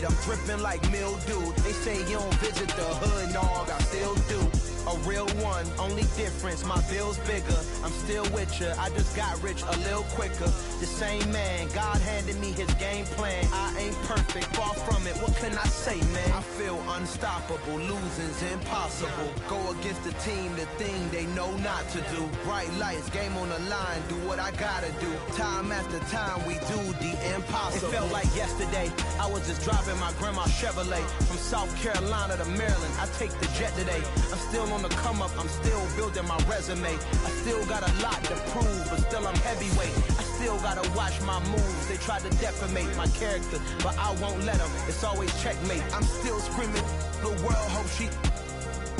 I'm dripping like mildew. They say you don't visit the hood, dog, I still do. A real one, only difference, my bill's bigger. I'm still with ya, I just got rich a little quicker. The same man, God handed me his game plan. I ain't perfect, far from it, what can I say, man? I feel unstoppable, losing's impossible. Go against the team, the thing they know not to do. Bright lights, game on the line, do what I gotta do. Time after time, we do the impossible. It felt like yesterday, I was just driving my grandma's Chevrolet. From South Carolina to Maryland, I take the jet today. I'm still on the come up, I'm still building my resume. I still got a lot to prove, but still I'm heavyweight. I still gotta watch my moves. They try to defamate my character, but I won't let them. It's always checkmate. I'm still screaming, the world hope she.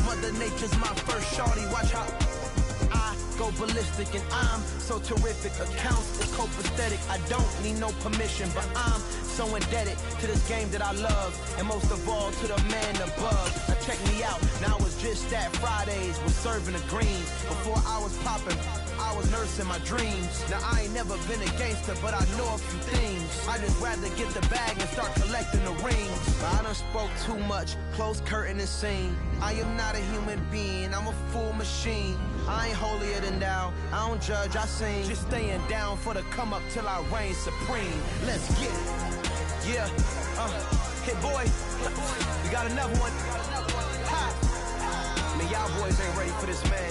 Mother Nature's my first shorty, watch how I go ballistic, and I'm so terrific. Accounts is copacetic. I don't need no permission, but I'm so indebted to this game that I love, and most of all to the man above. Now check me out, now it's just that Fridays was serving the greens. Before I was popping, I was nursing my dreams. Now I ain't never been a gangster, but I know a few things. I just rather get the bag and start collecting the rings. But I done spoke too much, close curtain and scene. I am not a human being, I'm a full machine. I ain't holier than thou, I don't judge, I sing. Just staying down for the come up till I reign supreme. Let's get it. Yeah, hit boy, we got another one. Ha! Man, y'all boys ain't ready for this, man.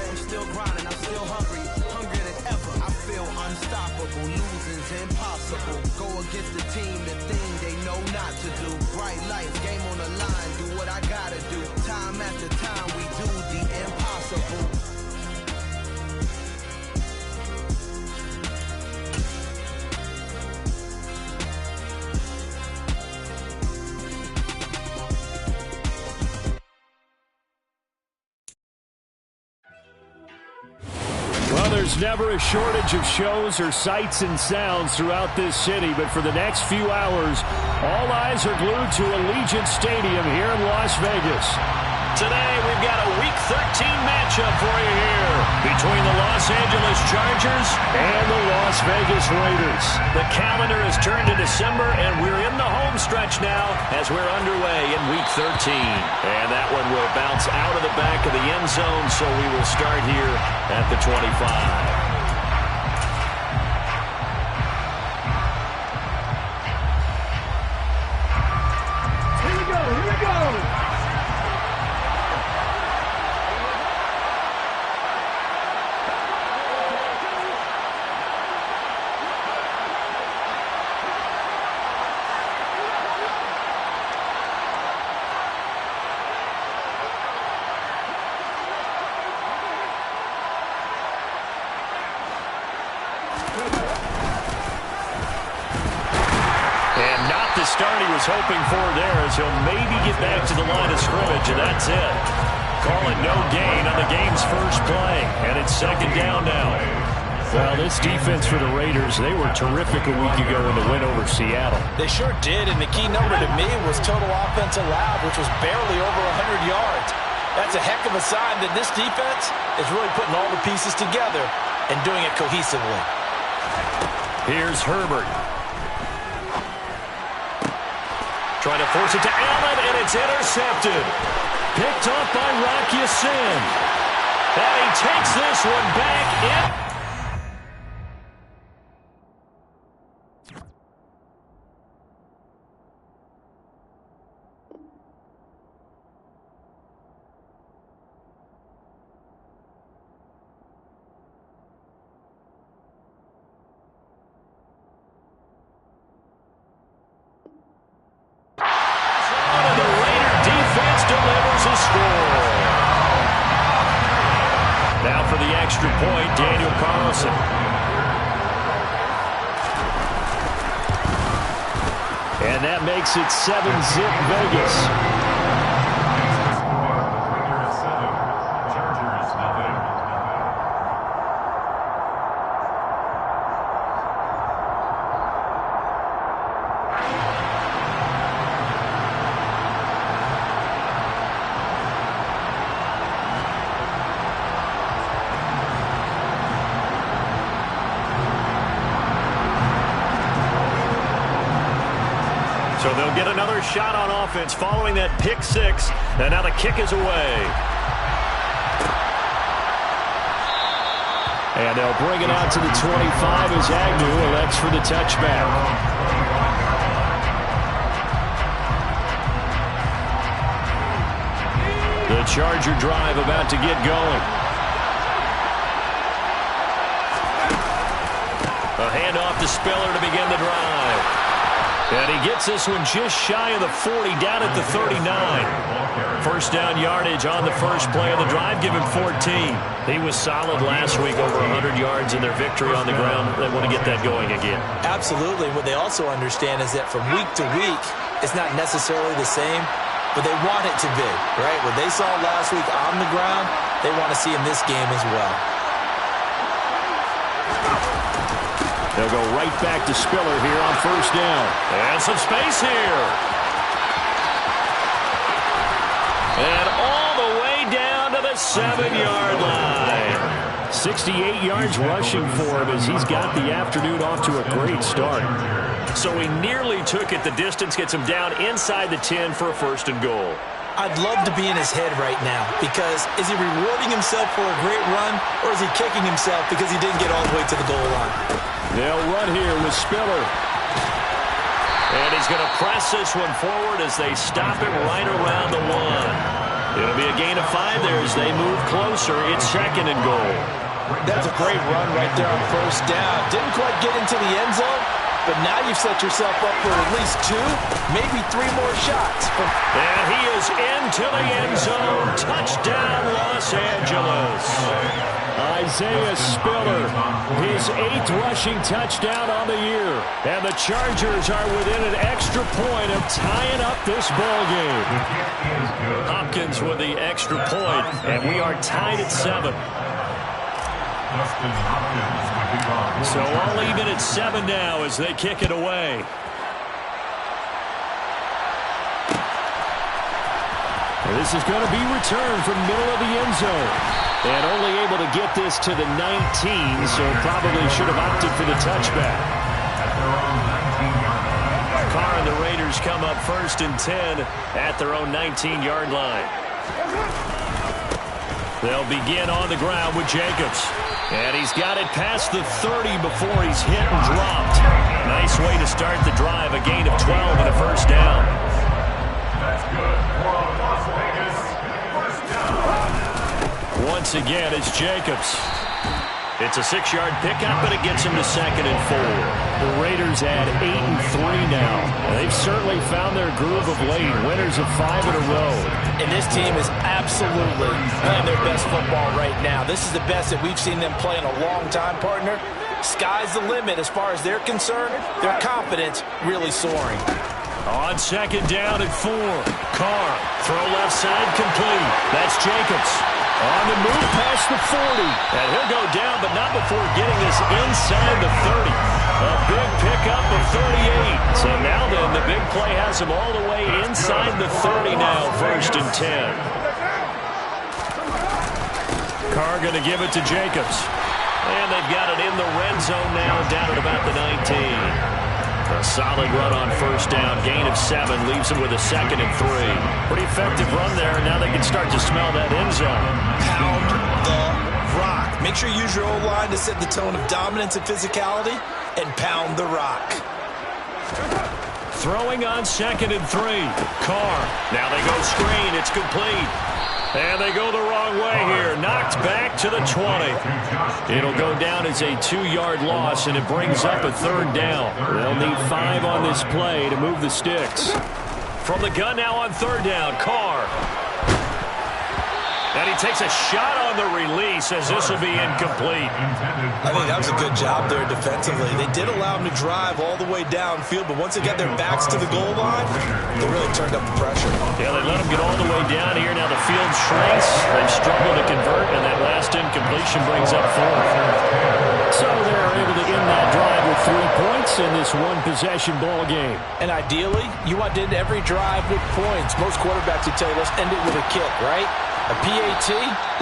I'm still grinding, I'm still hungry, hungrier than ever. I feel unstoppable, losing's impossible. Go against the team, the thing they know not to do. Bright lights, game on the line, do what I gotta do. Time after time, we do the impossible. There's never a shortage of shows or sights and sounds throughout this city, but for the next few hours, all eyes are glued to Allegiant Stadium here in Las Vegas. Today, we've got a Week 13 matchup for you here between the Los Angeles Chargers and the Las Vegas Raiders. The calendar has turned to December, and we're in the home stretch now as we're underway in Week 13. And that one will bounce out of the back of the end zone, so we will start here at the 25. Here we go. Start he was hoping for there as he'll maybe get back to the line of scrimmage, and that's it. Calling no gain on the game's first play, and it's second down now. Well, this defense for the Raiders, they were terrific a week ago in the win over Seattle. They sure did, and the key number to me was total offense allowed, which was barely over 100 yards. That's a heck of a sign that this defense is really putting all the pieces together and doing it cohesively. Here's Herbert. Trying to force it to Allen, and it's intercepted. Picked off by Rocky Sin. And he takes this one back in. Now for the extra point, Daniel Carlson. And that makes it 7-zip Vegas. So they'll get another shot on offense following that pick six. And now the kick is away. And they'll bring it out to the 25 as Agnew elects for the touchback. The Charger drive about to get going. A handoff to Spiller to begin the drive. And he gets this one just shy of the 40, down at the 39. First down yardage on the first play of the drive, give him 14. He was solid last week, over 100 yards in their victory on the ground. They want to get that going again. Absolutely. What they also understand is that from week to week, it's not necessarily the same, but they want it to be, right? What they saw last week on the ground, they want to see in this game as well. They'll go right back to Spiller here on first down. And some space here. And all the way down to the 7-yard line. 68 yards rushing for him as he's got the afternoon off to a great start. So he nearly took it the distance, gets him down inside the 10 for a first and goal. I'd love to be in his head right now, because is he rewarding himself for a great run, or is he kicking himself because he didn't get all the way to the goal line? They'll run here with Spiller. And he's going to press this one forward as they stop him right around the 1. It'll be a gain of 5 there as they move closer. It's second and goal. That's a great run right there on first down. Didn't quite get into the end zone, but now you've set yourself up for at least 2, maybe 3 more shots. And he is into the end zone. Touchdown, Los Angeles. Isaiah Spiller, his 8th rushing touchdown on the year. And the Chargers are within an extra point of tying up this ball game. Hopkins with the extra point, and we are tied at 7. So all even at 7 now as they kick it away. And this is going to be returned from middle of the end zone. And only able to get this to the 19, so probably should have opted for the touchback. Carr and the Raiders come up first and 10 at their own 19-yard line. They'll begin on the ground with Jacobs. And he's got it past the 30 before he's hit and dropped. Nice way to start the drive, a gain of 12 and a first down. That's good. Las Vegas, first down. Once again, it's Jacobs. It's a 6-yard pickup, but it gets him to second and 4. The Raiders add 8 and 3 now. They've certainly found their groove of late. Winners of 5 in a row. And this team is absolutely playing their best football right now. This is the best that we've seen them play in a long time, partner. Sky's the limit as far as they're concerned. Their confidence really soaring. On second down and 4. Carr, throw left side, complete. That's Jacobs. On the move past the 40. And he'll go down, but not before getting this inside the 30. A big pickup of 38. So now then, the big play has him all the way inside the 30 now, first and 10. Carr going to give it to Jacobs. And they've got it in the red zone now, down at about the 19. A solid run on first down. Gain of 7 leaves him with a second and 3. Pretty effective run there, and now they can start to smell that end zone. Pound the rock. Make sure you use your O-line to set the tone of dominance and physicality, and pound the rock. Throwing on second and 3. Carr. Now they go screen. It's complete. And they go the wrong way here. Knocked back to the 20. It'll go down as a 2-yard loss, and it brings up a third down. They'll need 5 on this play to move the sticks. From the gun now on third down, Carr. And he takes a shot on the release as this will be incomplete. I think that was a good job there defensively. They did allow him to drive all the way downfield, but once they got their backs to the goal line, they really turned up the pressure. Yeah, they let him get all the way down here. Now the field shrinks. They've struggled to convert, and that last incompletion brings up 4. So they're able to end that drive with 3 points in this one-possession ball game. And ideally, you want to end every drive with points. Most quarterbacks would tell you, let's end it with a kick, right? A PAT,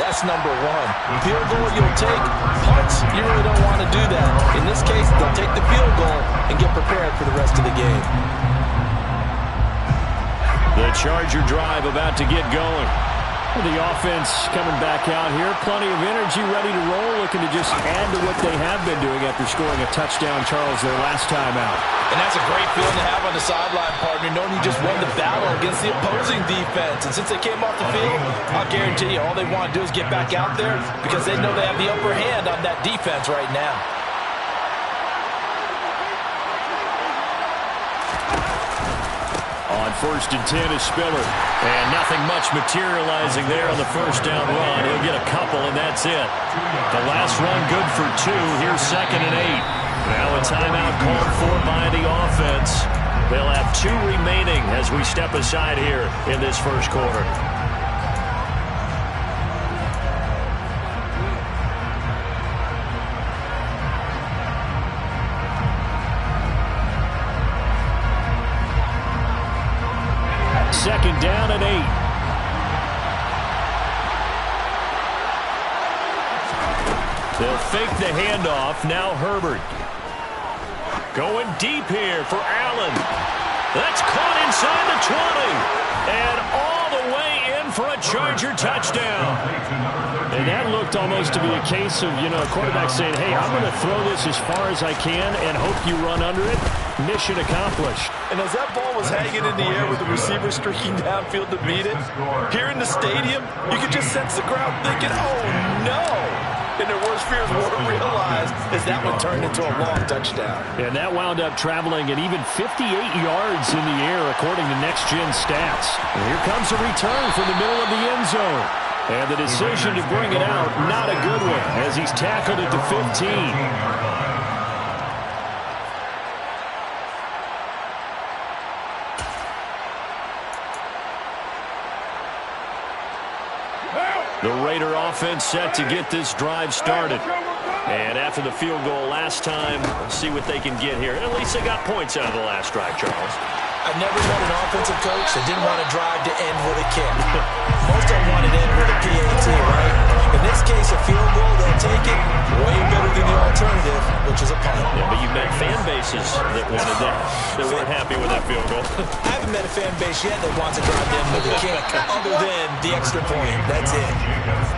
that's number 1. Field goal you'll take. Punts, you really don't want to do that. In this case, they'll take the field goal and get prepared for the rest of the game. The Charger drive about to get going. The offense coming back out here. Plenty of energy, ready to roll, looking to just add to what they have been doing after scoring a touchdown, Charles, their last time out. And that's a great feeling to have on the sideline, partner, knowing you just won the battle against the opposing defense. And since they came off the field, I'll guarantee you all they want to do is get back out there because they know they have the upper hand on that defense right now. On 1st and 10 is Spiller. And nothing much materializing there on the first down run. He'll get a couple, and that's it. The last run good for 2. Here's 2nd and 8. Now a timeout called for by the offense. They'll have 2 remaining as we step aside here in this first quarter. Second down and 8. They'll fake the handoff. Now Herbert. Going deep here for Allen. That's caught inside the 20. And all the way in for a Charger touchdown. And that looked almost to be a case of, a quarterback saying, hey, I'm going to throw this as far as I can and hope you run under it. Mission accomplished. And as that ball was hanging in the air with the receiver streaking downfield to meet it, here in the stadium, you could just sense the crowd thinking, oh, no. And their worst fears weren't realized as that one turned into a long touchdown. And that wound up traveling at even 58 yards in the air, according to Next Gen Stats. And here comes a return from the middle of the end zone. And the decision to bring it out, not a good one, as he's tackled at the 15. The Raider offense set to get this drive started. And after the field goal last time, we'll see what they can get here. At least they got points out of the last drive, Charles. I've never met an offensive coach that didn't want to drive to end with a kick. Most of them wanted to end with a PAT, right? In this case, a field goal, they'll take it way better than the alternative, which is a punt. Yeah, but you've met fan bases that wanted that weren't happy with that field goal. I haven't met a fan base yet that wants to drive to end with a kick other than the extra point. That's it.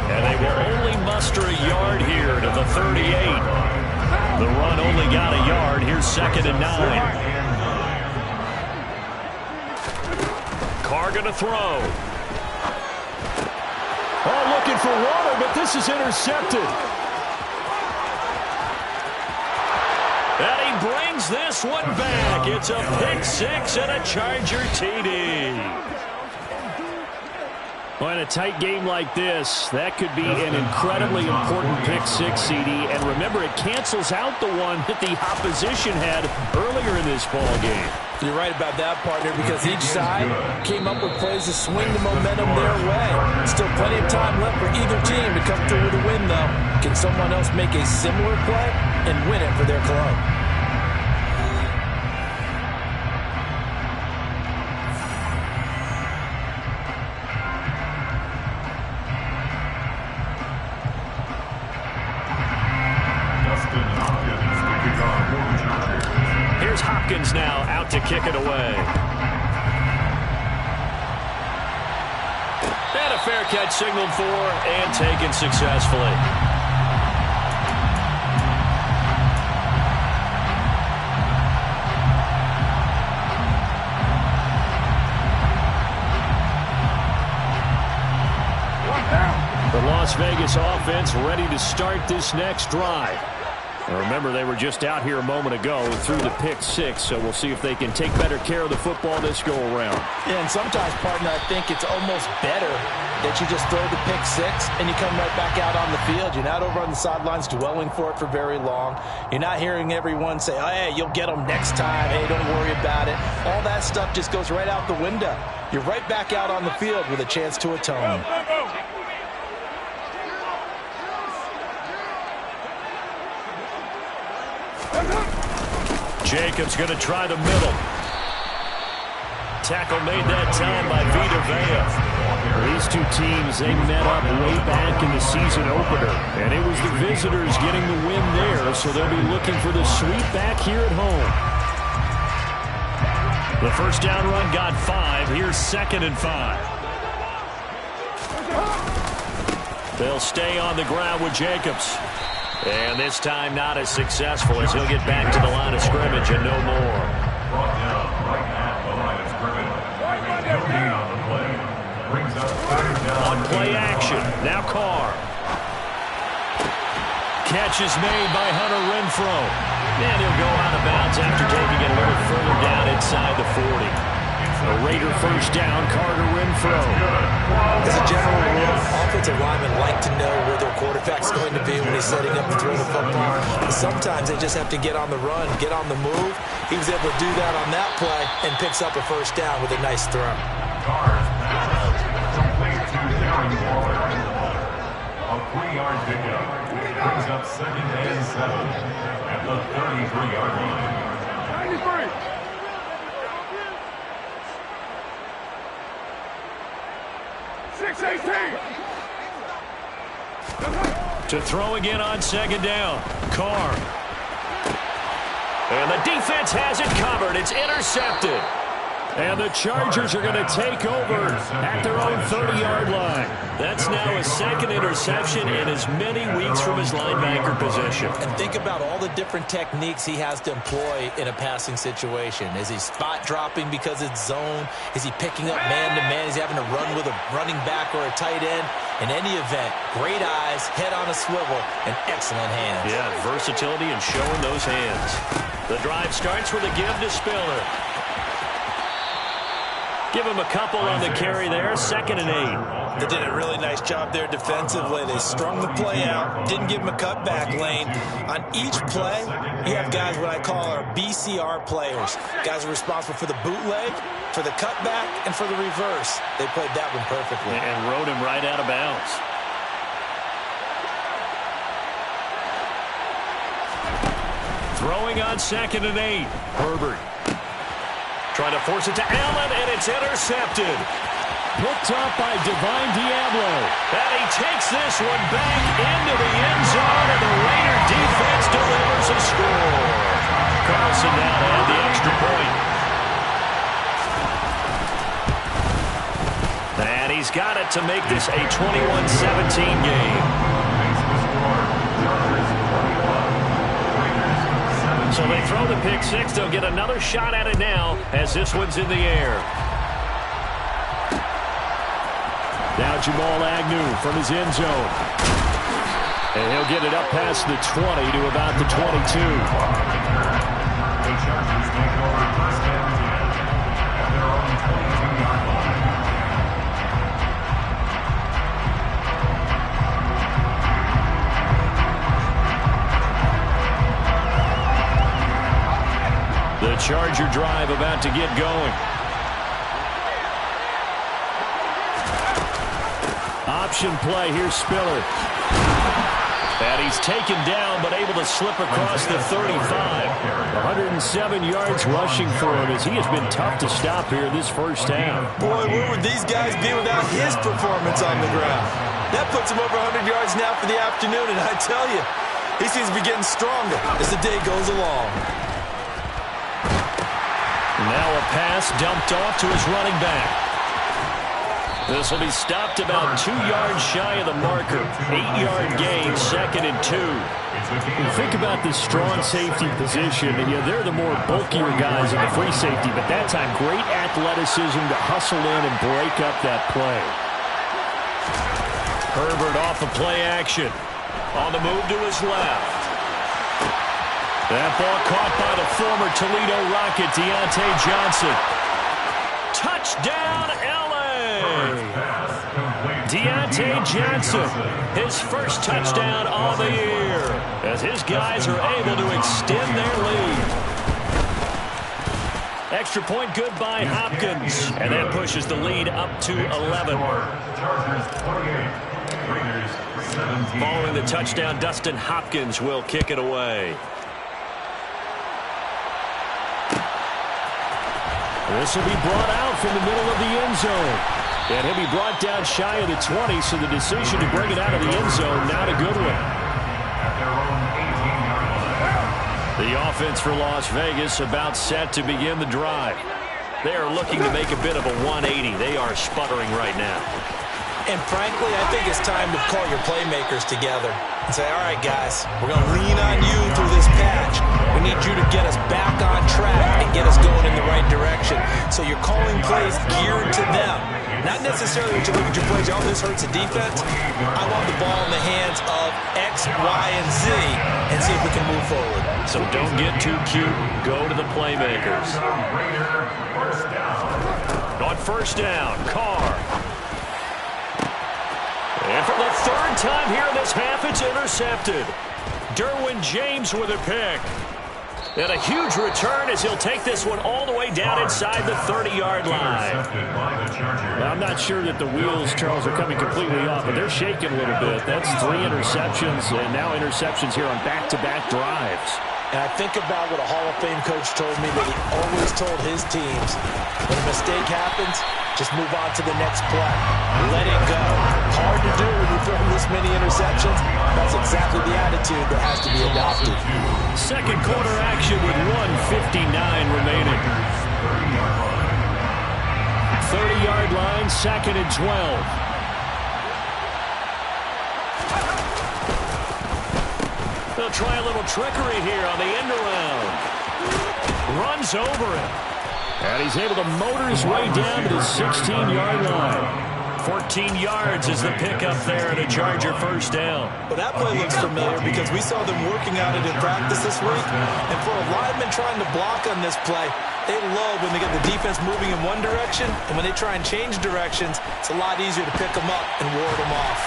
And they will only muster a yard here to the 38. The run only got a yard. Here's 2nd and 9. Carr going to throw. Oh, looking for water, but this is intercepted. And he brings this one back. It's a pick 6 and a Charger TD. Well, in a tight game like this, that could be an incredibly important pick 6, CD. And remember, it cancels out the one that the opposition had earlier in this ball game. You're right about that, partner, because each side came up with plays to swing the momentum their way. Still plenty of time left for either team to come through with a win, though. Can someone else make a similar play and win it for their club? Here's Hopkins now out to kick it away. And a fair catch signaled for and taken successfully. The Las Vegas offense ready to start this next drive. Remember, they were just out here a moment ago through the pick 6, so we'll see if they can take better care of the football this go-around. Yeah, and sometimes, partner, I think it's almost better that you just throw the pick 6 and you come right back out on the field. You're not over on the sidelines dwelling for it for very long. You're not hearing everyone say, oh, hey, you'll get them next time. Hey, don't worry about it. All that stuff just goes right out the window. You're right back out on the field with a chance to atone. Jacobs going to try the middle. Tackle made that time by Vita Vea. These two teams, they met up way back in the season opener. And it was the visitors getting the win there, so they'll be looking for the sweep back here at home. The first down run got 5. Here's 2nd and 5. They'll stay on the ground with Jacobs. And this time not as successful as he'll get back to the line of scrimmage and no more. Brought down right at the line of scrimmage. No gain on the play. Brings up 3rd down. On play action. Now Carr. Catch is made by Hunter Renfrow. And he'll go out of bounds after taking it a little further down inside the 40. A Raider first down, Carter Renfrow. As a general rule, offensive linemen like to know where their quarterback's going to be when he's setting up to throw the football. But sometimes they just have to get on the run, get on the move. He was able to do that on that play and picks up a first down with a nice throw. Carr's pass complete to Darren Waller. A 3-yard pickup. Brings up 2nd and 7 at the 33-yard line. 93. To throw again on 2nd down. Carr. And the defense has it covered. It's intercepted. And the Chargers are going to take over at their own 30-yard line. That's now his 2nd interception in as many weeks from his linebacker position. And think about all the different techniques he has to employ in a passing situation. Is he spot dropping because it's zone? Is he picking up man-to-man? Is he having to run with a running back or a tight end? In any event, great eyes, head on a swivel, and excellent hands. Yeah, versatility and showing those hands. The drive starts with a give to Spiller. Give him a couple on the carry there, 2nd and 8. They did a really nice job there defensively. They strung the play out, didn't give him a cutback lane. On each play, you have guys what I call our BCR players. Guys are responsible for the bootleg, for the cutback, and for the reverse. They played that one perfectly. And rode him right out of bounds. Throwing on 2nd and 8. Herbert. Trying to force it to Allen, and it's intercepted. Picked up by Divine Diablo. And he takes this one back into the end zone, and the Raider defense delivers a score. Carlson now to add the extra point. And he's got it to make this a 21-17 game. So they throw the pick 6. They'll get another shot at it now as this one's in the air. Now Jamal Agnew from his end zone. And he'll get it up past the 20 to about the 22. The Chargers take over 1st and 10 at their own 22-yard line. The Charger drive about to get going. Option play, here's Spiller. And he's taken down, but able to slip across the 35. 107 yards rushing for him as he has been tough to stop here this first half. Boy, where would these guys be without his performance on the ground? That puts him over 100 yards now for the afternoon, and I tell you, he seems to be getting stronger as the day goes along. Now a pass dumped off to his running back. This will be stopped about 2 yards shy of the marker. 8-yard gain, 2nd and 2. Think about this strong safety position. They're the more bulkier guys in the free safety, but that time great athleticism to hustle in and break up that play. Herbert off of play action. On the move to his left. That ball caught by the former Toledo Rocket, Deontay Johnson. Touchdown, L.A. Deontay Johnson, his first touchdown of the year, as his guys are able to extend their lead. Extra point good by Hopkins, and that pushes the lead up to 11. Following the touchdown, Dustin Hopkins will kick it away. This will be brought out from the middle of the end zone. And he'll be brought down shy of the 20, so the decision to bring it out of the end zone, not a good one. The offense for Las Vegas about set to begin the drive. They are looking to make a bit of a 180. They are sputtering right now. And frankly, I think it's time to call your playmakers together and say, all right, guys, we're going to lean on you through this patch. We need you to get us back on track and get us going in the right direction. So you're calling plays geared to them. Not necessarily when you look at your plays, oh, this hurts the defense. I want the ball in the hands of X, Y, and Z and see if we can move forward. So don't get too cute. Go to the playmakers. On first down, Carr. And for the third time here in this half, it's intercepted. Derwin James with a pick. And a huge return as he'll take this one all the way down inside the 30-yard line. Well, I'm not sure that the wheels, Charles, are coming completely off, but they're shaking a little bit. That's 3 interceptions, and now interceptions here on back-to-back drives. And I think about what a Hall of Fame coach told me that he always told his teams, when a mistake happens, just move on to the next play. Let it go. Hard to do when you throw this many interceptions. That's exactly the attitude that has to be adopted. Second quarter action with 1:59 remaining. 30-yard line, 2nd and 12. They'll try a little trickery here on the end around. Runs over him. And he's able to motor his way down to the 16-yard line. 14 yards is the pickup there and a Charger first down. Well, that play looks familiar because we saw them working on it in practice this week. And for a lineman trying to block on this play, they love when they get the defense moving in one direction. And when they try and change directions, it's a lot easier to pick them up and ward them off.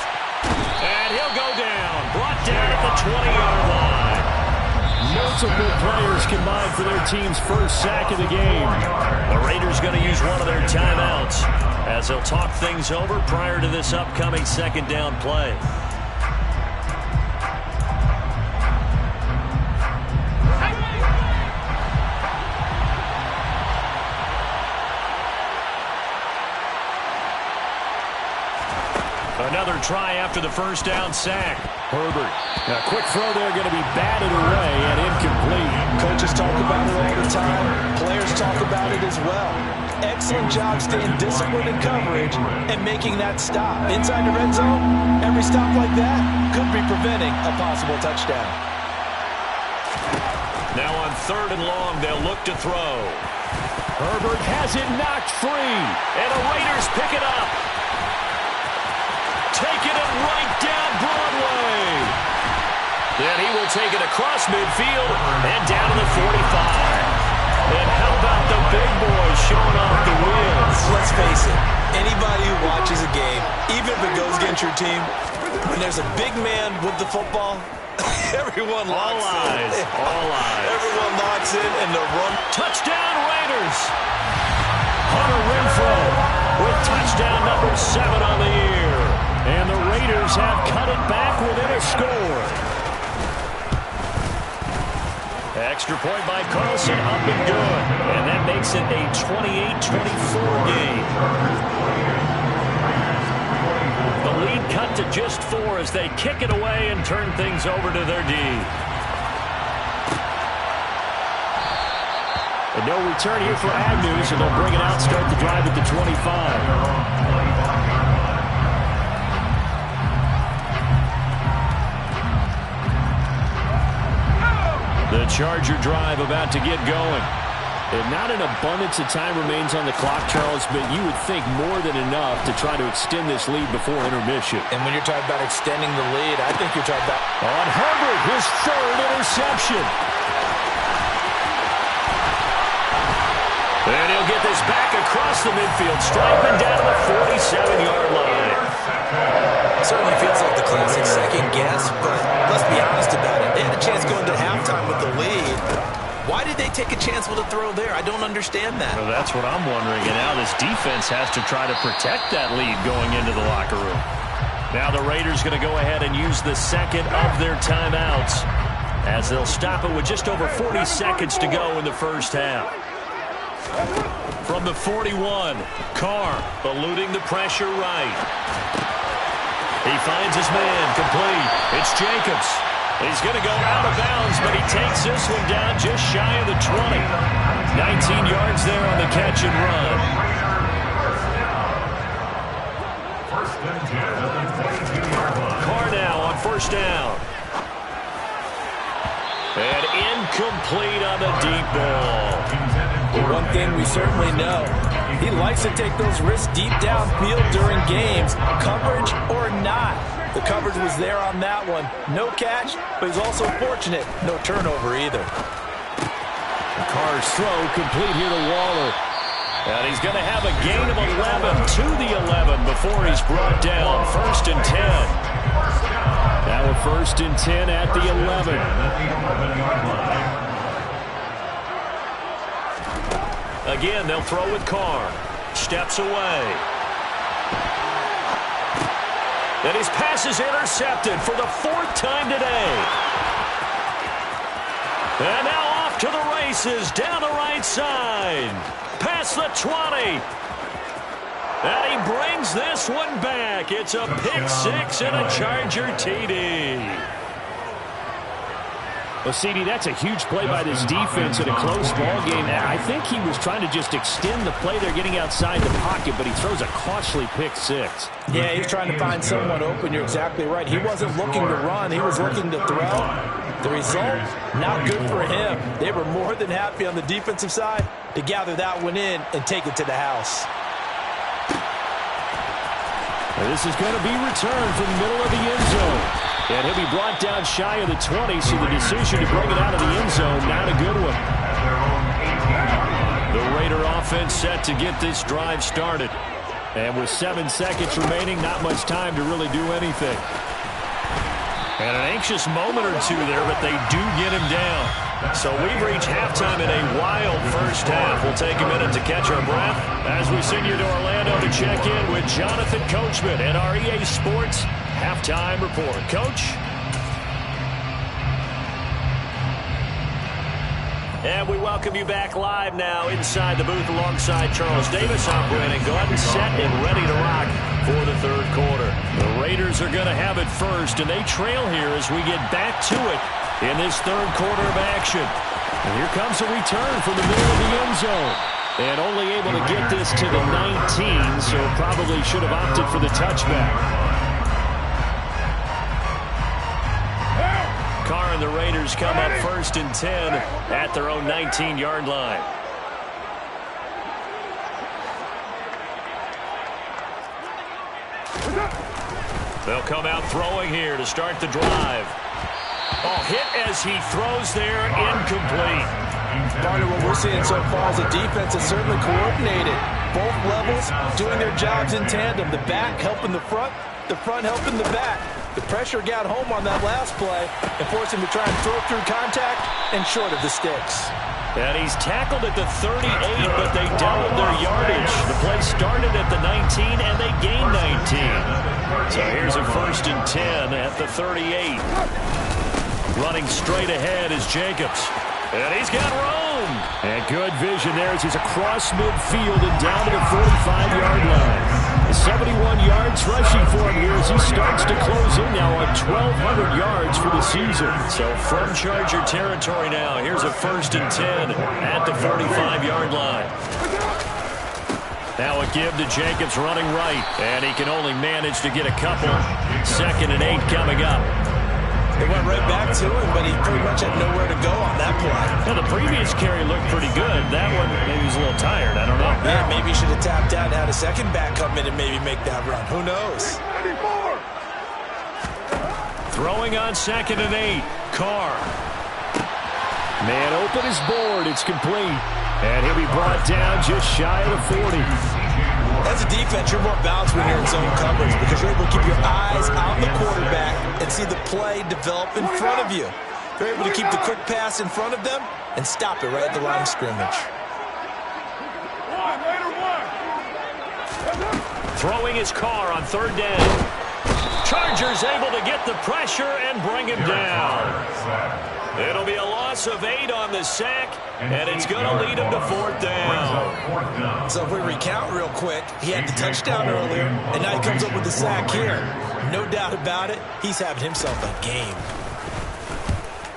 And he'll go down. Brought down at the 20-yard line. Multiple players combined for their team's first sack of the game. The Raiders going to use one of their timeouts as they'll talk things over prior to this upcoming second down play. Another try after the first down sack. Herbert. A quick throw there going to be batted away and incomplete. Coaches talk about it all the time. Players talk about it as well. Excellent job staying disciplined in coverage and making that stop. Inside the red zone, every stop like that could be preventing a possible touchdown. Now on 3rd and long, they'll look to throw. Herbert has it knocked free, and the Raiders pick it up. Taking it right down Broadway. Then he will take it across midfield and down to the 45. And how about the big boys showing off the wheels? Let's face it, anybody who watches a game, even if it goes against your team, when there's a big man with the football, everyone locks in. All eyes. Everyone locks in and the run. Touchdown Raiders. Hunter Renfrow with touchdown number 7 on the year. And the Raiders have cut it back within a score. Extra point by Carlson, up and good. And that makes it a 28-24 game. The lead cut to just 4 as they kick it away and turn things over to their D. And no return here for Agnew, so they'll bring it out, start the drive at the 25. The Charger drive about to get going. And not an abundance of time remains on the clock, Charles, but you would think more than enough to try to extend this lead before intermission. And when you're talking about extending the lead, I think you're talking about... On Herbert, his 3rd interception. And he'll get this back across the midfield stripe and down to the 47-yard line. Certainly feels like the classic second guess, but let's be honest about it. They had a chance going to halftime with the lead. Why did they take a chance with a throw there? I don't understand that. Well, that's what I'm wondering. And now this defense has to try to protect that lead going into the locker room. Now the Raiders going to go ahead and use the second of their timeouts as they'll stop it with just over 40 seconds to go in the first half. From the 41, Carr eluding the pressure right. He finds his man, complete. It's Jacobs. He's going to go out of bounds, but he takes this one down just shy of the 20. 19 yards there on the catch and run. First and 10 at the 22-yard line. Carr now on first down. And incomplete on the deep ball. Well, one thing we certainly know, he likes to take those risks deep downfield during games, coverage or not. The coverage was there on that one. No catch, but he's also fortunate. No turnover either. Carr's throw complete here to Waller. And he's going to have a gain of 11 to the 11 before he's brought down. First and 10. Now a first and 10 at the 11. Again, they'll throw with Carr. Steps away. And his pass is intercepted for the 4th time today. And now off to the races down the right side. Past the 20. And he brings this one back. It's a pick 6 and a Charger TD. Well, CD, that's a huge play by this defense in a close ball game. I think he was trying to just extend the play. They're getting outside the pocket, but he throws a costly pick 6. Yeah, he's trying to find someone open. You're exactly right. He wasn't looking to run. He was looking to throw. The result, not good for him. They were more than happy on the defensive side to gather that one in and take it to the house. And this is going to be returned from the middle of the end zone. And he'll be brought down shy of the 20, so the decision to bring it out of the end zone, not a good one. The Raider offense set to get this drive started. And with 7 seconds remaining, not much time to really do anything. And an anxious moment or two there, but they do get him down. So we've reached halftime in a wild first half. We'll take a minute to catch our breath as we send you to Orlando to check in with Jonathan Coachman at our EA Sports Halftime Report. Coach? And we welcome you back live now inside the booth alongside Charles Davis. I'm Brandon Gordon, set and ready to rock for the third quarter. The Raiders are going to have it first, and they trail here as we get back to it in this third quarter of action. And here comes a return from the middle of the end zone. And only able to get this to the 19, so probably should have opted for the touchback. Carr and the Raiders come up first and 10 at their own 19-yard line. They'll come out throwing here to start the drive. Oh, hit as he throws there, incomplete. Partner, what we're seeing so far is the defense is certainly coordinated. Both levels doing their jobs in tandem. The back helping the front helping the back. The pressure got home on that last play and forced him to try and throw through contact and short of the sticks. And he's tackled at the 38, but they doubled their yardage. The play started at the 19, and they gained 19. So here's a first and 10 at the 38. Running straight ahead is Jacobs. And he's got room. And good vision there as he's across midfield and down to the 45-yard line. 71 yards rushing for him here as he starts to close in now on 1,200 yards for the season. So from Charger territory now, here's a first and 10 at the 45-yard line. Now a give to Jacobs running right, and he can only manage to get a couple. 2nd and 8 coming up. They went right back to him, but he pretty much had nowhere to go on that play. Now, the previous carry looked pretty good. That one, maybe he was a little tired. I don't know. Yeah, maybe he should have tapped out and had a second back come in and maybe make that run. Who knows? Throwing on 2nd and 8. Carr. Man open his board. It's complete. And he'll be brought down just shy of the 40. As a defense, you're more balanced when you're in zone coverage because you're able to keep your eyes on the quarterback and see the play develop in front of you. You're able to keep the quick pass in front of them and stop it right at the line of scrimmage. Throwing his Carr on 3rd down. Chargers able to get the pressure and bring him down. It'll be a loss of 8 on the sack, and it's going to lead him to 4th down. So if we recount real quick, he had the touchdown earlier, and now he comes up with the sack here. No doubt about it, he's having himself a game.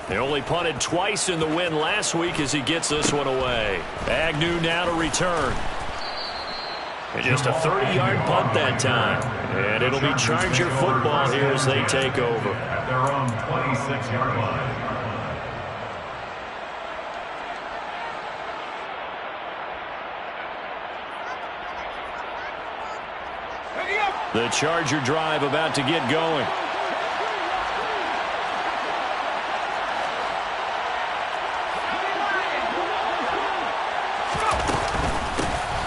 They only punted twice in the win last week as he gets this one away. Agnew now to return. And just a 30-yard punt that time. And it'll be Charger football here as they take over. At their own 26-yard line. The Charger drive about to get going.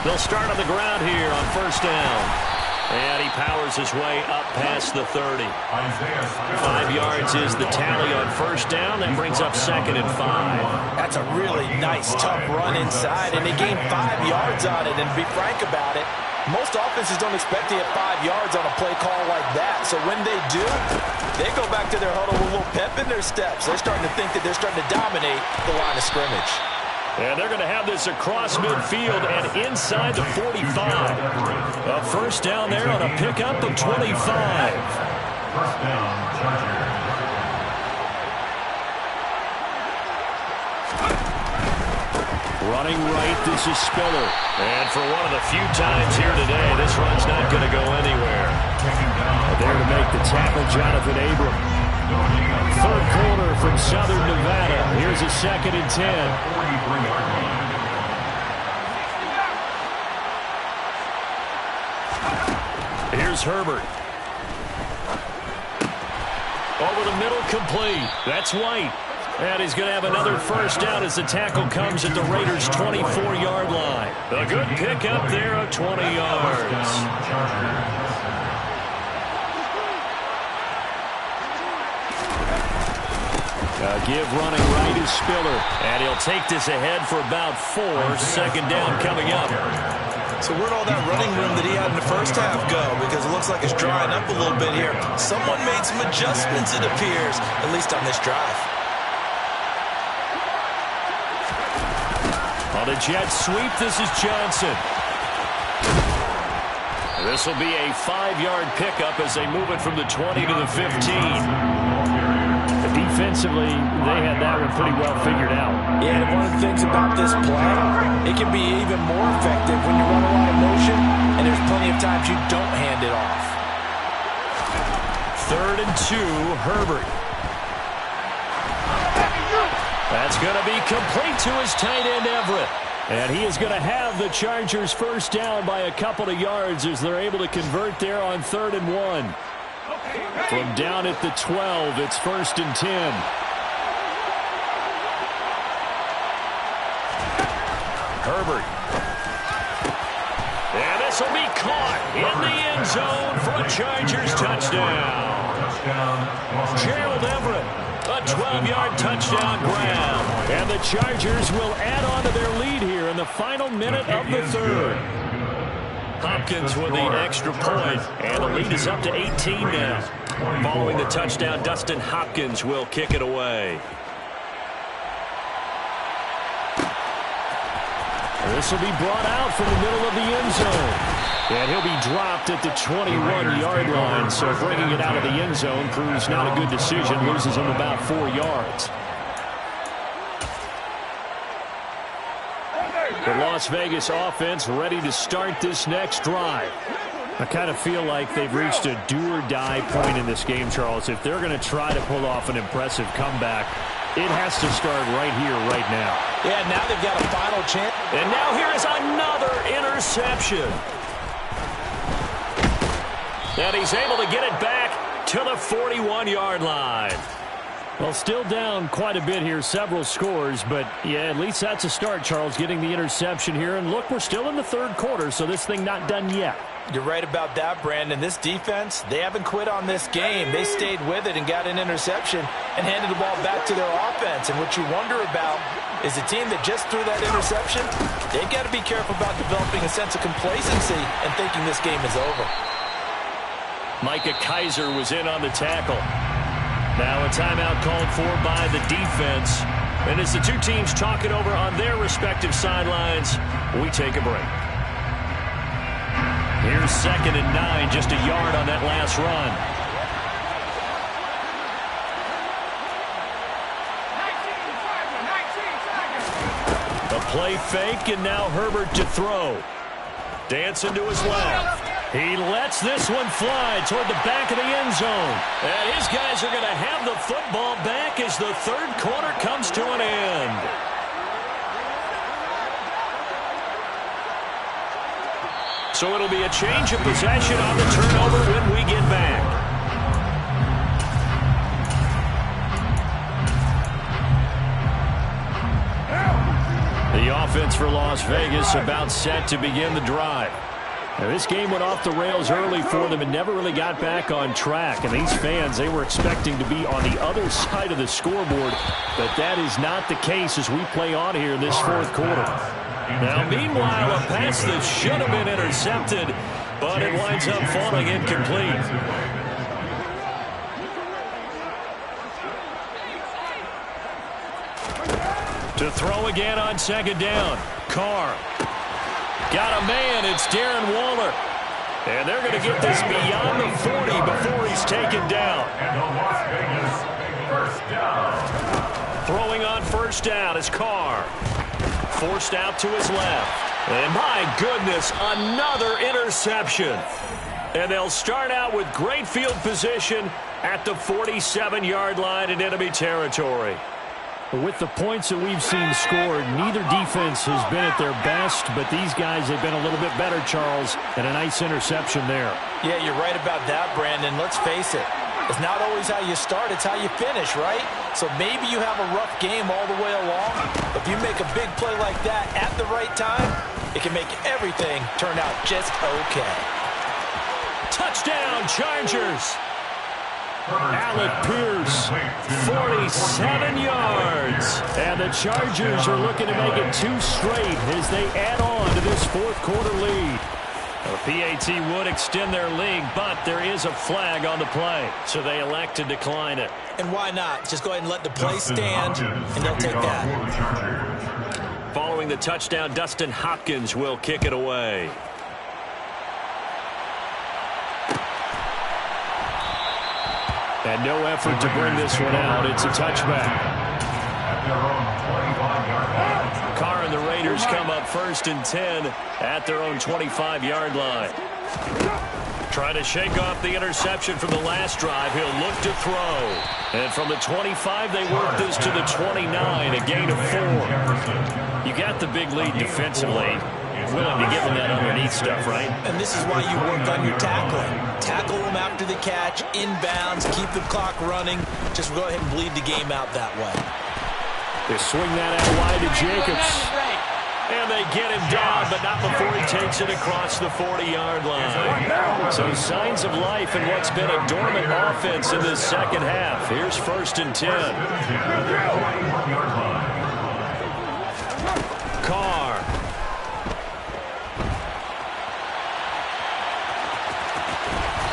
They'll start on the ground here on first down. And he powers his way up past the 30. 5 yards is the tally on first down. That brings up 2nd and 5. That's a really nice, tough run inside, and they gained 5 yards on it. And to be frank about it, most offenses don't expect to get 5 yards on a play call like that. So when they do, they go back to their huddle with a little pep in their steps. They're starting to think that they're starting to dominate the line of scrimmage. And they're going to have this across midfield and inside the 45. A first down there on a pickup of 25. First down, Charger. Running right, this is Spiller. And for one of the few times here today, this run's not going to go anywhere. There to make the tackle, Jonathan Abram. Third quarter from Southern Nevada. Here's a 2nd and 10. 43-yard line. Here's Herbert. Over the middle, complete. That's White. And he's going to have another first down as the tackle comes at the Raiders' 24-yard line. A good pickup there of 20 yards. Give running right is Spiller. And he'll take this ahead for about 4. 2nd down coming up. So where'd all that running room that he had in the first half go? Because it looks like it's drying up a little bit here. Someone made some adjustments, it appears, at least on this drive. On the jet sweep, this is Johnson. This will be a 5-yard pickup as they move it from the 20 to the 15. Defensively, they had that one pretty well figured out. Yeah, and one of the things about this play, it can be even more effective when you run a lot of motion, and there's plenty of times you don't hand it off. 3rd and 2, Herbert. That's going to be complete to his tight end, Everett. And he is going to have the Chargers first down by a couple of yards as they're able to convert there on 3rd and 1. From down at the 12, it's 1st and 10. Herbert. And this will be caught in the end zone for a Chargers touchdown. Gerald Everett, a 12-yard touchdown grab. And the Chargers will add on to their lead here in the final minute of the 3rd. Hopkins with the extra point, and the lead is up to 18 now. Following the touchdown, Dustin Hopkins will kick it away. This will be brought out from the middle of the end zone. And he'll be dropped at the 21-yard line, so bringing it out of the end zone proves not a good decision, loses him about 4 yards. The Las Vegas offense ready to start this next drive. I kind of feel like they've reached a do-or-die point in this game, Charles. If they're going to try to pull off an impressive comeback, it has to start right here, right now. Yeah, now they've got a final chance. And now here is another interception. And he's able to get it back to the 41-yard line. Well, still down quite a bit here, several scores, but yeah, at least that's a start, Charles, getting the interception here. And look, we're still in the 3rd quarter, so this thing not done yet. You're right about that, Brandon. This defense, they haven't quit on this game. They stayed with it and got an interception and handed the ball back to their offense. And what you wonder about is a team that just threw that interception, they've got to be careful about developing a sense of complacency and thinking this game is over. Micah Kaiser was in on the tackle. Now a timeout called for by the defense. And as the two teams talk it over on their respective sidelines, we take a break. Here's 2nd and 9, just a yard on that last run. play fake, and now Herbert to throw. Dancing to his left. He lets this one fly toward the back of the end zone. And his guys are going to have the football back as the third quarter comes to an end. So it'll be a change of possession on the turnover when we get back. The offense for Las Vegas about set to begin the drive. Now, this game went off the rails early for them and never really got back on track. And these fans, they were expecting to be on the other side of the scoreboard. But that is not the case as we play on here in this fourth quarter. Now, meanwhile, a pass that should have been intercepted, but it winds up falling incomplete. To throw again on second down. Carr. Got a man. It's Darren Waller. And they're going to get this beyond the 40 before he's taken down. And the Las Vegas first down. Throwing on first down is Carr. Forced out to his left. And my goodness, another interception. And they'll start out with great field position at the 47-yard line in enemy territory. With the points that we've seen scored, neither defense has been at their best, but these guys have been a little bit better, Charles, and a nice interception there. Yeah, you're right about that, Brandon. Let's face it. It's not always how you start, it's how you finish, right? So maybe you have a rough game all the way along. If you make a big play like that at the right time, it can make everything turn out just okay. Touchdown, Chargers! Alec Pierce, 47 yards. And the Chargers are looking to make it 2 straight as they add on to this fourth quarter lead. The PAT would extend their lead, but there is a flag on the play, so they elect to decline it. And why not? Just go ahead and let the play stand, and they'll take that. Following the touchdown, Dustin Hopkins will kick it away. And no effort to bring this one out. It's a touchback. Carr and the Raiders come up 1st and 10 at their own 25-yard line. Trying to shake off the interception from the last drive. He'll look to throw. And from the 25, they work this to the 29, a gain of 4. You got the big lead defensively. Willing to give them that underneath stuff, right? And this is why you work on your tackling. Tackle them after the catch, inbounds, keep the clock running. Just go ahead and bleed the game out that way. They swing that out wide to Jacobs. And they get him down, but not before he takes it across the 40-yard line. So signs of life in what's been a dormant offense in this second half. Here's 1st and 10. Carr.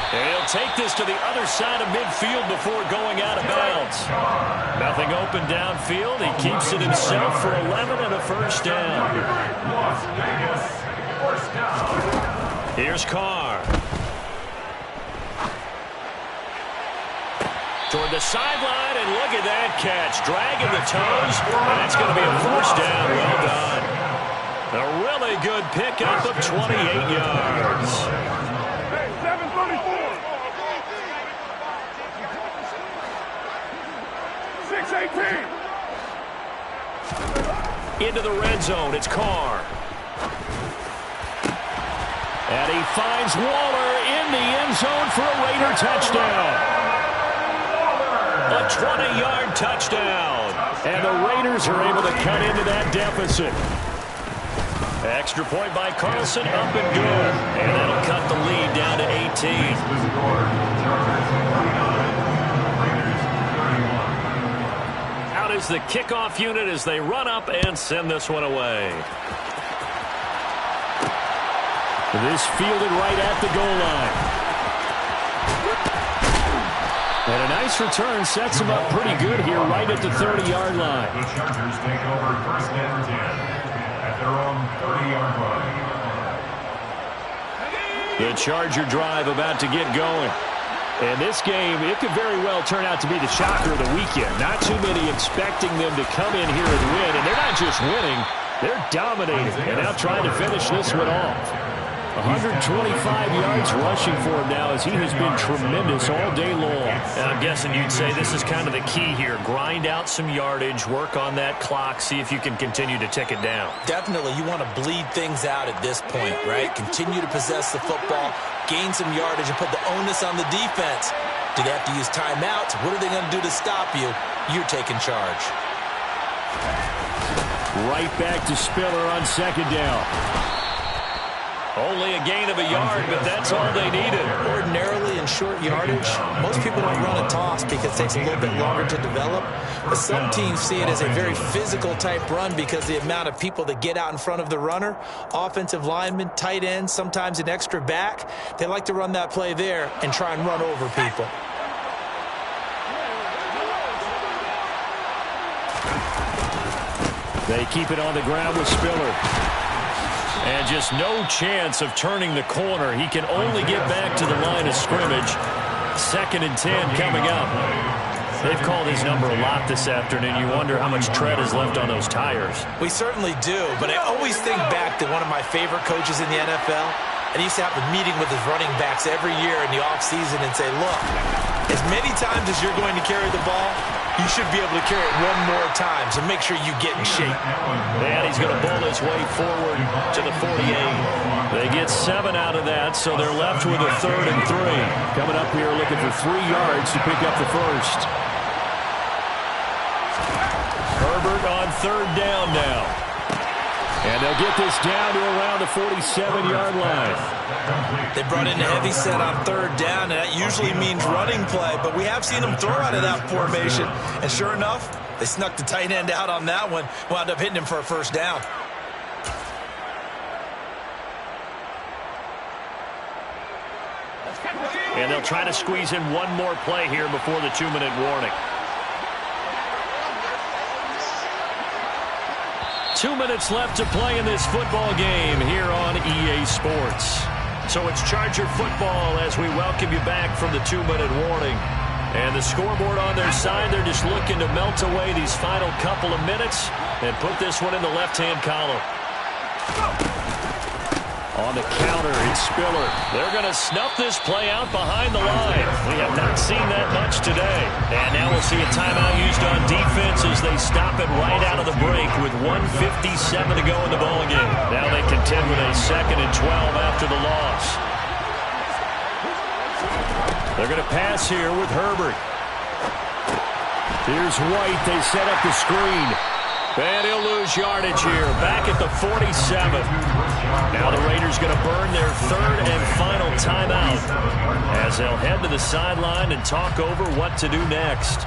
And he'll take this to the other side of midfield before going out of bounds. Nothing open downfield. He keeps it himself for 11 and a first down. Las Vegas first down. Here's Carr. Toward the sideline, and look at that catch. Dragging the toes, and that's going to be a first down. Well done. A really good pickup of 28 yards. Hey, 734. 618. Into the red zone, it's Carr. And he finds Waller in the end zone for a Raider touchdown. A 20-yard touchdown. And the Raiders are able to cut into that deficit. Extra point by Carlson, up and good. And that'll cut the lead down to 18. Out is the kickoff unit as they run up and send this one away. This fielded right at the goal line. And a nice return sets him up pretty good here right at the 30-yard line. The Chargers take over 1st and 10 at their own 30-yard line. The Charger drive about to get going. And this game, it could very well turn out to be the shocker of the weekend. Not too many expecting them to come in here and win. And they're not just winning, They're dominating and now trying to finish this one off. 125 yards rushing for him now as he has been tremendous all day long. And I'm guessing you'd say this is kind of the key here. Grind out some yardage, work on that clock, see if you can continue to tick it down. Definitely, you want to bleed things out at this point, right? Continue to possess the football, gain some yardage, and put the onus on the defense. Do they have to use timeouts? What are they going to do to stop you? You're taking charge. Right back to Spiller on second down. Only a gain of a yard, but that's all they needed. Ordinarily in short yardage, most people don't run a toss because it takes a little bit longer to develop. But some teams see it as a very physical type run because the amount of people that get out in front of the runner, offensive linemen, tight ends, sometimes an extra back, they like to run that play there and try and run over people. They keep it on the ground with Spiller. And just no chance of turning the corner. He can only get back to the line of scrimmage. 2nd and 10 coming up. They've called his number a lot this afternoon. You wonder how much tread is left on those tires. We certainly do, but I always think back to one of my favorite coaches in the NFL. And he used to have a meeting with his running backs every year in the offseason and say, look, as many times as you're going to carry the ball, you should be able to carry it one more time, so make sure you get in shape. And he's going to bull his way forward to the 48. They get 7 out of that, so they're left with a 3rd and 3. Coming up here looking for 3 yards to pick up the first. Herbert on 3rd down now. And they'll get this down to around the 47-yard line. They brought in a heavy set on 3rd down, and that usually means running play. But we have seen them throw out of that formation. And sure enough, they snuck the tight end out on that one. Wound up hitting him for a 1st down. And they'll try to squeeze in one more play here before the 2-minute warning. 2 minutes left to play in this football game here on EA Sports. So it's Charger football as we welcome you back from the 2-minute warning. And the scoreboard on their side, they're just looking to melt away these final couple of minutes and put this one in the left-hand column. On the counter, it's Spiller. They're going to snuff this play out behind the line. We have not seen that much today. And now we'll see a timeout used on defense as they stop it right out of the break with 1:57 to go in the ballgame. Now they contend with a 2nd and 12 after the loss. They're going to pass here with Herbert. Here's White. They set up the screen. And he'll lose yardage here, back at the 47. Now the Raiders going to burn their 3rd and final timeout as they'll head to the sideline and talk over what to do next.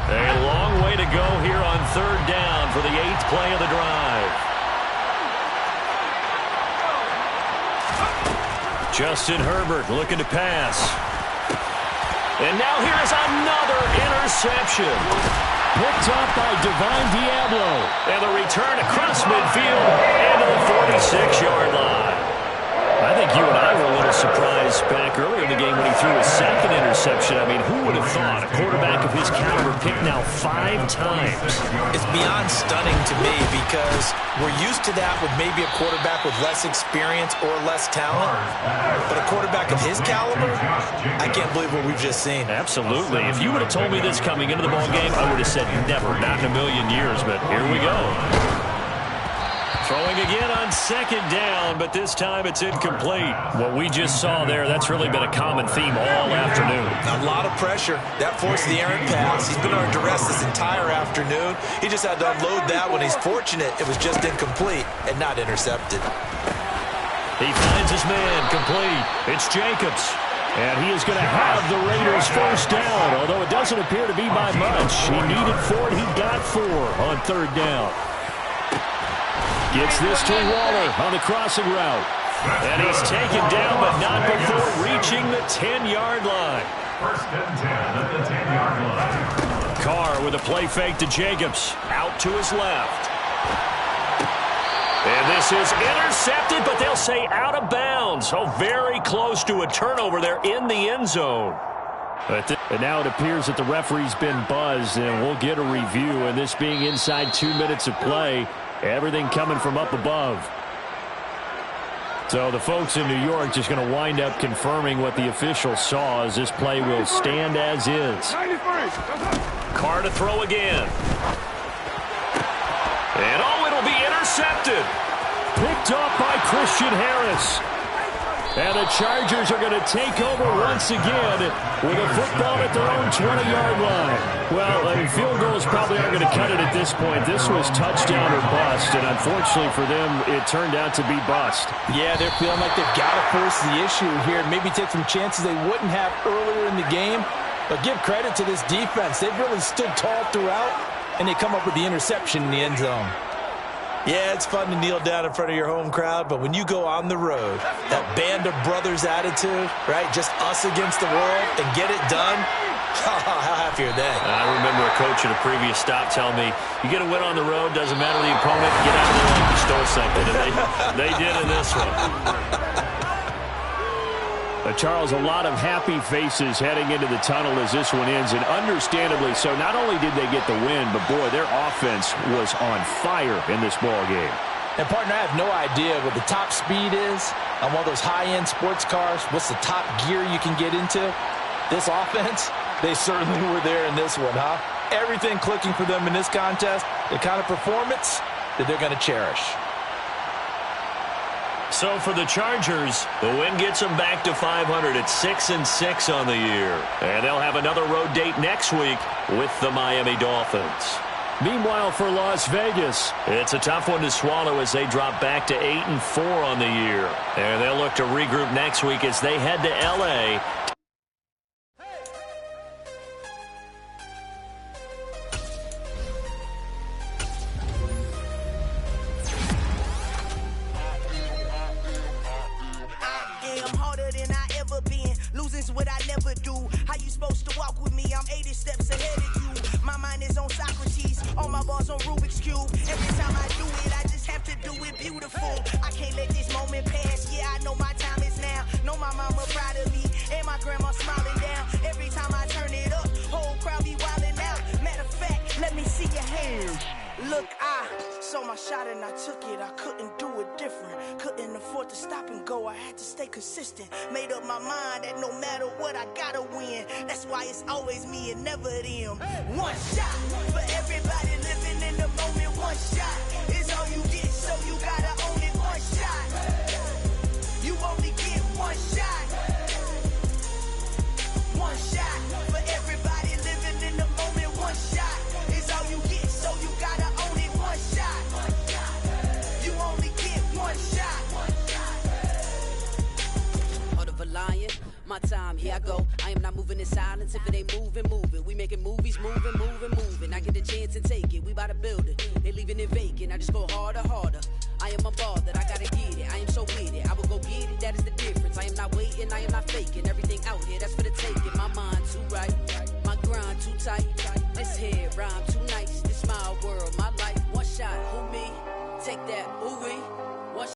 A long way to go here on 3rd down for the 8th play of the drive. Justin Herbert looking to pass. And now here is another interception. Picked up by Divine Diablo. And the return across midfield and to the 46-yard line. I think you and I were a little surprised back earlier in the game when he threw his 2nd interception. I mean, who would have thought a quarterback of his caliber picked now 5 times? It's beyond stunning to me because we're used to that with maybe a quarterback with less experience or less talent. But a quarterback of his caliber, I can't believe what we've just seen. Absolutely. If you would have told me this coming into the ballgame, I would have said never, not in a million years. But here we go. Throwing again on 2nd down, but this time it's incomplete. What we just saw there, that's really been a common theme all afternoon. A lot of pressure. That forced the errant pass. He's been under duress this entire afternoon. He just had to unload that when he's fortunate it was just incomplete and not intercepted. He finds his man complete. It's Jacobs. And he is going to have the Raiders 1st down, although it doesn't appear to be by much. He needed 4, he got 4 on 3rd down. Gets this to Waller on the crossing route. And he's taken down, but not before reaching the 10-yard line. 1st and 10 at the 10-yard line. Carr with a play fake to Jacobs. Out to his left. And this is intercepted, but they'll say out of bounds. So very close to a turnover there in the end zone. But And now it appears that the referee's been buzzed, and we'll get a review. And this being inside 2 minutes of play, everything coming from up above. So the folks in New York just going to wind up confirming what the official saw, as this play will stand as is. Carr to throw again. And it'll be intercepted. Picked off by Christian Harris. And the Chargers are going to take over once again with a football at their own 20-yard line. Well, field goals probably aren't going to cut it at this point. This was touchdown or bust, and unfortunately for them, it turned out to be bust. Yeah, they're feeling like they've got to force the issue here and maybe take some chances they wouldn't have earlier in the game. But give credit to this defense. They've really stood tall throughout, and they come up with the interception in the end zone. Yeah, it's fun to kneel down in front of your home crowd, but when you go on the road, that band of brothers attitude, right, just us against the world, and get it done, how happy are they? I remember a coach at a previous stop telling me, you get a win on the road, doesn't matter the opponent, get out of there like you stole something. And they did in this one. Charles, a lot of happy faces heading into the tunnel as this one ends, and understandably so. Not only did they get the win, but, boy, their offense was on fire in this ball game. And, partner, I have no idea what the top speed is on one of those high-end sports cars. What's the top gear you can get into? This offense, they certainly were there in this one, huh? Everything clicking for them in this contest, the kind of performance that they're going to cherish. So for the Chargers, the win gets them back to 500 at 6-6 on the year. And they'll have another road date next week with the Miami Dolphins. Meanwhile, for Las Vegas, it's a tough one to swallow as they drop back to 8-4 on the year. And they'll look to regroup next week as they head to L.A. What I never do. How you supposed to walk with me? I'm 80 steps ahead of you. My mind is on Socrates, all my bars on Rubik's Cube. Every time I do it, I just have to do it beautiful. I can't let this moment pass. Yeah, I know my time is now. Know my mama proud of me, and my grandma smiling down. Every time I turn it up, whole crowd be wilding out. Matter of fact, let me see your hands. Look, I saw my shot and I took it. I couldn't do it different. Couldn't afford to stop and go. I had to stay consistent. Made up my mind that no matter what, I gotta win. That's why it's always me and never them. One shot for everybody living in the moment. One shot is all you get, so you gotta own it. One shot. You only get one shot. One shot for everybody living in the moment. One shot is all you get, so you gotta own it. One shot. You only get one shot. Heart of a lion, my time, here I go. I am not moving in silence. If it ain't moving, moving. We making movies, moving. I get the chance and take it. We bout to build it. They leaving it vacant. I just go harder. I am a ball that I gotta get it. I am so with it. I will go get it. That is the difference. I am not waiting. I am not faking. Everything out here, that's for the taking. My mind too right. My grind too tight. This head rhyme too